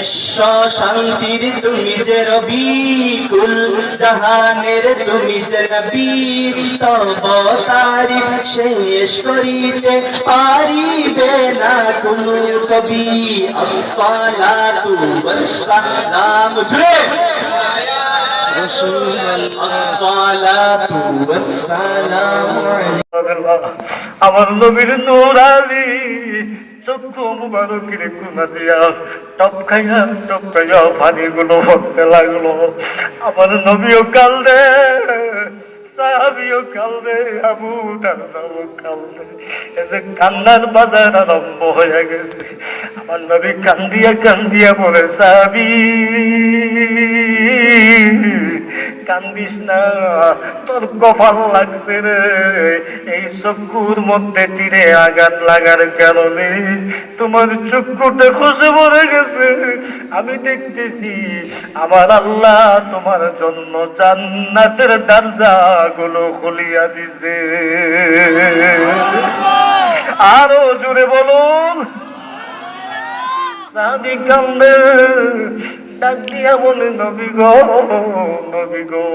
বিশ্ব শান্তির তুমি যে রবি, কুল জাহানের তুমি যে নবী, তব তারিফ শেষ করিতে পারিবে না কোনো কবি। আসসালাতু ওয়াসসালামু আসসালাতু ওয়াসসালামু আমার নবীর নূরানি চক্ষু মুবারকের কোনা দিয়া টপকাইয়া পানিগুলো পড়তে লাগলো। আমার নবীও কান্দে, সাহাবীও কান্দে, আবু দারদাও কান্দে। এসে কান্নার বাজার আরম্ভ হয়ে গেছে। আমার নবী কান্দিয়া বলে, সাহাবী কান্দিস না, তোর কপাল লাগছে রে। এই চক্ষুর মধ্যে তীরে আঘাত লাগার কারণে তোমার চক্ষুটা খসে পড়ে গেছে। আমি দেখতেছি আমার আল্লাহ তোমার জন্য জান্নাতের দরজা গুলো খুলিয়া দিছে। আরো জোরে বলুন। সাদি কান্দে, ডাক দিয়া বলে, নবী গো, নবী গো,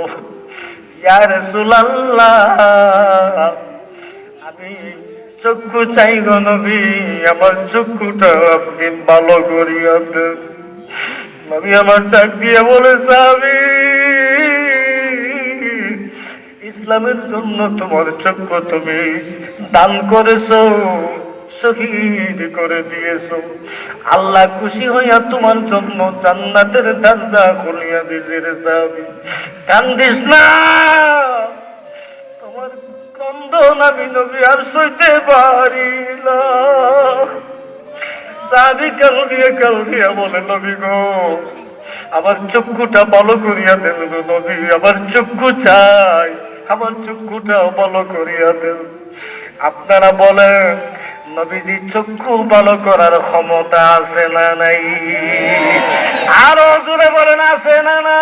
ইয়া রাসূলুল্লাহ, আমি চক্ষু চাই গো নবী, আমার চক্ষুটা আপনি ভালো করিয়া দেন। নবী আমার ডাক দিয়া বলে, সাহাবী, ইসলামের জন্য তোমার চক্ষু তুমি দান করেছো, শহীদ করে দিয়েছো। আল্লাহ খুশি হইয়া তোমার জন্য জান্নাতের দরজা খুলিয়া দিয়েছে রে সাহাবী। কান্দিস না, তোমার ক্রন্দন আমি নবী আর সইতে পারি না। সাহাবী কান্দিয়া বলে, নবী গো, আমার চক্ষুটা ভালো করিয়া দেন গো নবী, আমার চক্ষু চাই, আমার চক্ষুটা ভালো করিয়া দেন। আপনারা বলেন, নবীজি চক্ষু ভালো করার ক্ষমতা আছে না নাই? আরো জোরে বলেন, আছে না না?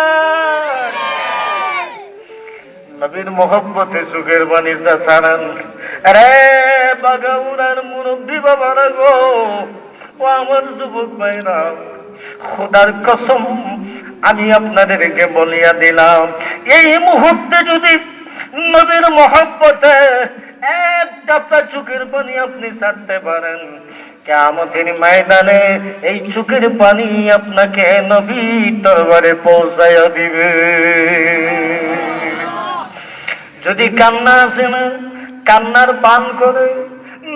নবীর মোহব্বতে চোখের পানি ছাড়ান রে বাগাউরার মুরব্বী বাবারা গো, ও আমার যুবক ভাইরা, খোদার কসম আমি আপনাদেরকে বলিয়া দিলাম, এই মুহূর্তে যদি নবীর মোহব্বতে একটা চোখের পানি আপনি ছাড়তে পারেন, কিয়ামতের ময়দানে এই চোখের পানি আপনাকে নবীর দরবারে পৌঁছাইয়া দিবে। যদি কান্না আসে না, কান্নার পান করে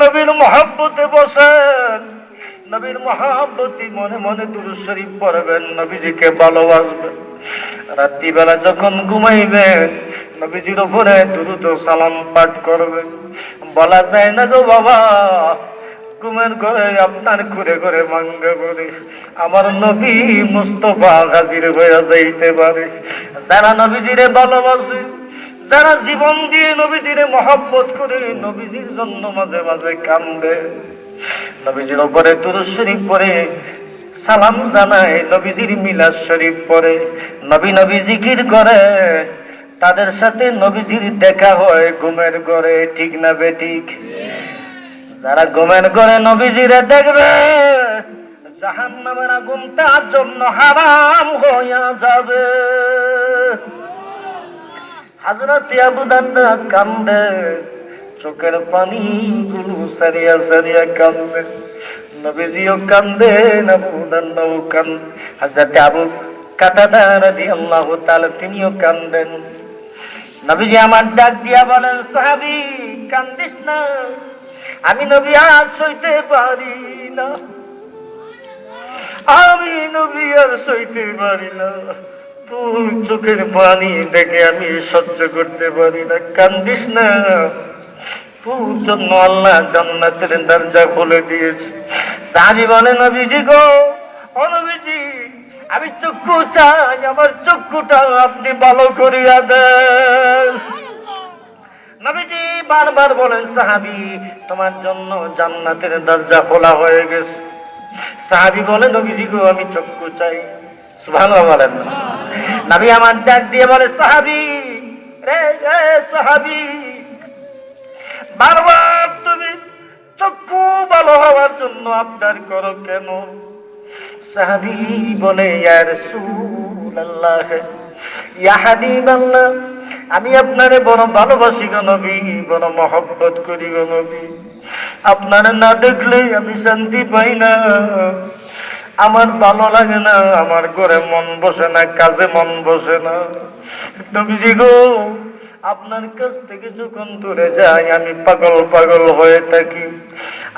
নবীর মহব্বতে বসেন, নবীর মহব্বতে মনে মনে দুরূদ শরীফ পড়বেন, নবীজিকে ভালোবাসবেন। রাত্রিবেলা যখন ঘুমাইবেন, নবীজির উপরে দুরূদ ও সালাম পাঠ করবেন। বলা যায় না গো বাবা, ঘুমের ঘরে আপনার ঘুরে ঘুরে ভাঙ্গা করে আমার নবী মুস্তাফা হাজির হয়ে যাইতে পারে। যারা নবীজিরে ভালোবাসে, যারা জীবন দিয়ে নবীজিরে মহব্বত করে, নবীজির জন্য মাঝে মাঝে কান্দে, নবীজির উপরে দুরূদ শরীফ পড়ে সালাম জানায়, নবীজির মিলাদ শরীফ পড়ে, নবী নবী জিকির করে, তাদের সাথে নবীজির দেখা হয় ঘুমের ঘরে। ঠিক না বেঠিক? যারা ঘুমের ঘরে নবীজিরে দেখবে, জাহান্নামের আগুন তার জন্য হারাম হইয়া যাবে। হযরত আবু দারদা কান্দে, চোখের পানি গুলো সারিয়া সারিয়া কান্দে, নবীজিও কান্দেন, আবু দারদাও কান্দে, হযরত আবু কাতাদা রাদিয়াল্লাহু তাআলা তিনিও কান্দেন। নবীজি আমার ডাক দিয়া বলেন, সাহাবী কান্দিস না, আমি নবী আর সইতে পারি না, আমি নবী আর সইতে পারি না, তোর চোখের পানি দেখে আমি সহ্য করতে পারি না, কান্দিস না, তোর জন্য আল্লাহ জান্নাতের দরজা খুলে দিয়েছে। সাহাবী বলে, নবীজি গো, ও নবীজি, আমি চক্ষু চাই, আমার চক্ষুটা আপনি ভালো করিয়া দেন। নবীজি বারবার বলেন, সাহাবী তোমার জন্য জান্নাতের দরজা খোলা হয়ে গেছে। সাহাবী বলে, নবীজি গো, আমি চক্ষু চাই। সুবহানাল্লাহ বলেন। নবী আমার ডাক দিয়ে বলে, সাহাবী রে সাহাবী, বারবার তুমি চক্ষু ভালো হওয়ার জন্য আবদার করো কেন? সাহাবী বলে ইয়া রাসূলুল্লাহ ইয়া হাবিবাল্লাহ, আমি আপনারে বড় ভালোবাসি গো নবী, বড় মহব্বত করি গো নবী। আপনারে না দেখলে আমি শান্তি পাই না, আমার ভালো লাগে না, আমার ঘরে মন বসে না, কাজে মন বসে না। নবীজি গো, আপনার কাছ থেকে যখন দূরে যাই আমি পাগল পাগল হয়ে থাকি।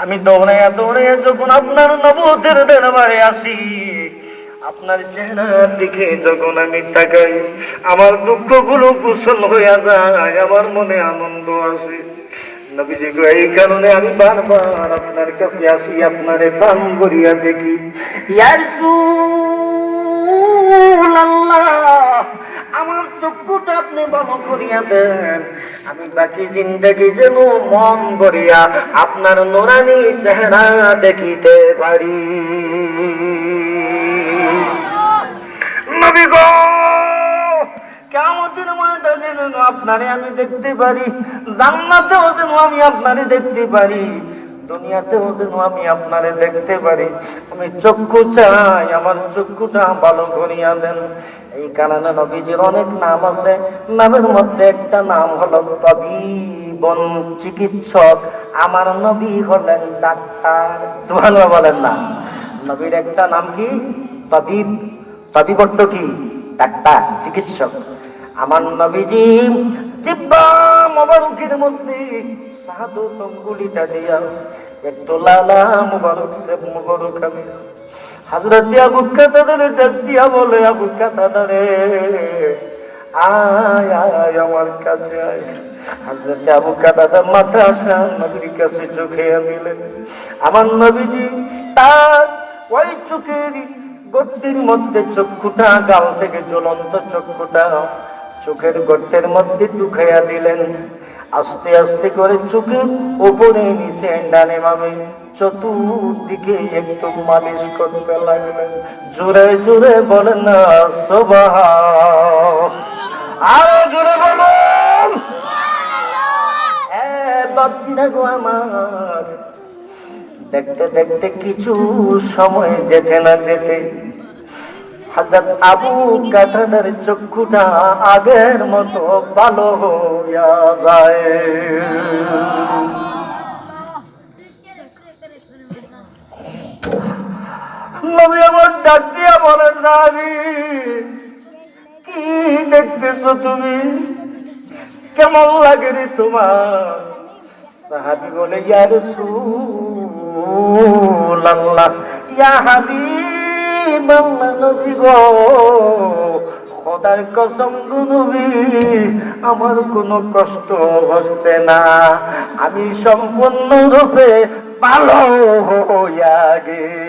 আমি দৌড়াইয়া দৌড়াইয়া যখন আপনার নবুয়তের দরবারে আসি, আপনার চেহারার দিকে যখন আমি তাকাই, আমার দুঃখগুলো গোসল হইয়া যায়, আমার মনে আনন্দ আসে। নবীজি গো, এই কারণে আমি বারবার আপনার কাছে আসি, আপনারে প্রাণ ভরিয়া দেখি। ইয়া রাসূলুল্লাহ, আমার চক্ষুটা আপনি ভালো করিয়া দেন, আমি বাকি জিন্দেগি যেন মন ভরিয়া আপনার নুরানি চেহারা দেখিতে পারি। নবী গো, কিয়ামতের ময়দানে যেন আপনারে আমি দেখতে পারি, জান্নাতেও যেন আমি আপনারে দেখতে পারি, দুনিয়াতেও যেন আমি আপনারে দেখতে পারি। আমি চক্ষু চাই, আমার চক্ষুটা ভালো করিয়া দেন। এই কারণে নবীজির অনেক নাম আছে, নামের মধ্যে একটা নাম হলো তাবিবুন, চিকিৎসক। আমার নবী হলেন ডাক্তার। সুবহানাল্লাহ বলেন না? নবীর একটা নাম কি? তাবিব। তাবিব অর্থ কি? ডাক্তার, চিকিৎসক। আমার নবীজি জিহ্বা মোবারকের মধ্যে শাহাদত আঙ্গুলিটা দিয়া একটু লালা মোবারক সে মোবারক আমি হযরত আবু কাতাদারে ডাক দিয়া বলে, আবু কাতাদারে আয় আয় আমার কাছে আয়। হযরত আবু কাতাদা মাথা খান নবীর কাছে ঝুঁকিয়া দিলেন। আমার নবীজি তার ওই চোখের গর্তের মধ্যে চক্ষুটা, গাল থেকে জ্বলন্ত চক্ষুটা চোখের গর্তের মধ্যে ঢুকাইয়া দিলেন। আস্তে আস্তে করে চোখের উপরে নিচে ডানে বামে চতুর্দিকে একটু মালিশ করতে লাগলেন। জোরে জোরে বলেন না সুবহান, আর জোরে বলুন বাপজিরা গো আমার। দেখতে দেখতে কিছু সময় যেতে না যেতে হযরত আবু কাতাদার চক্ষুটা আগের মতো ভালো হইয়া যায়। নবী আমার ডাক দিয়া বলেন, সাহাবী কি দেখতেছো তুমি, কেমন লাগে রে তোমার? সাহাবী বলে, ইয়া রাসূলুল্লাহ, ইয়া হাবিবাল্লাহ, নবী গো, খোদার কসম গো নবী, আমার কোনো কষ্ট হচ্ছে না, আমি সম্পূর্ণ রূপে ভালো হইয়া গেছি।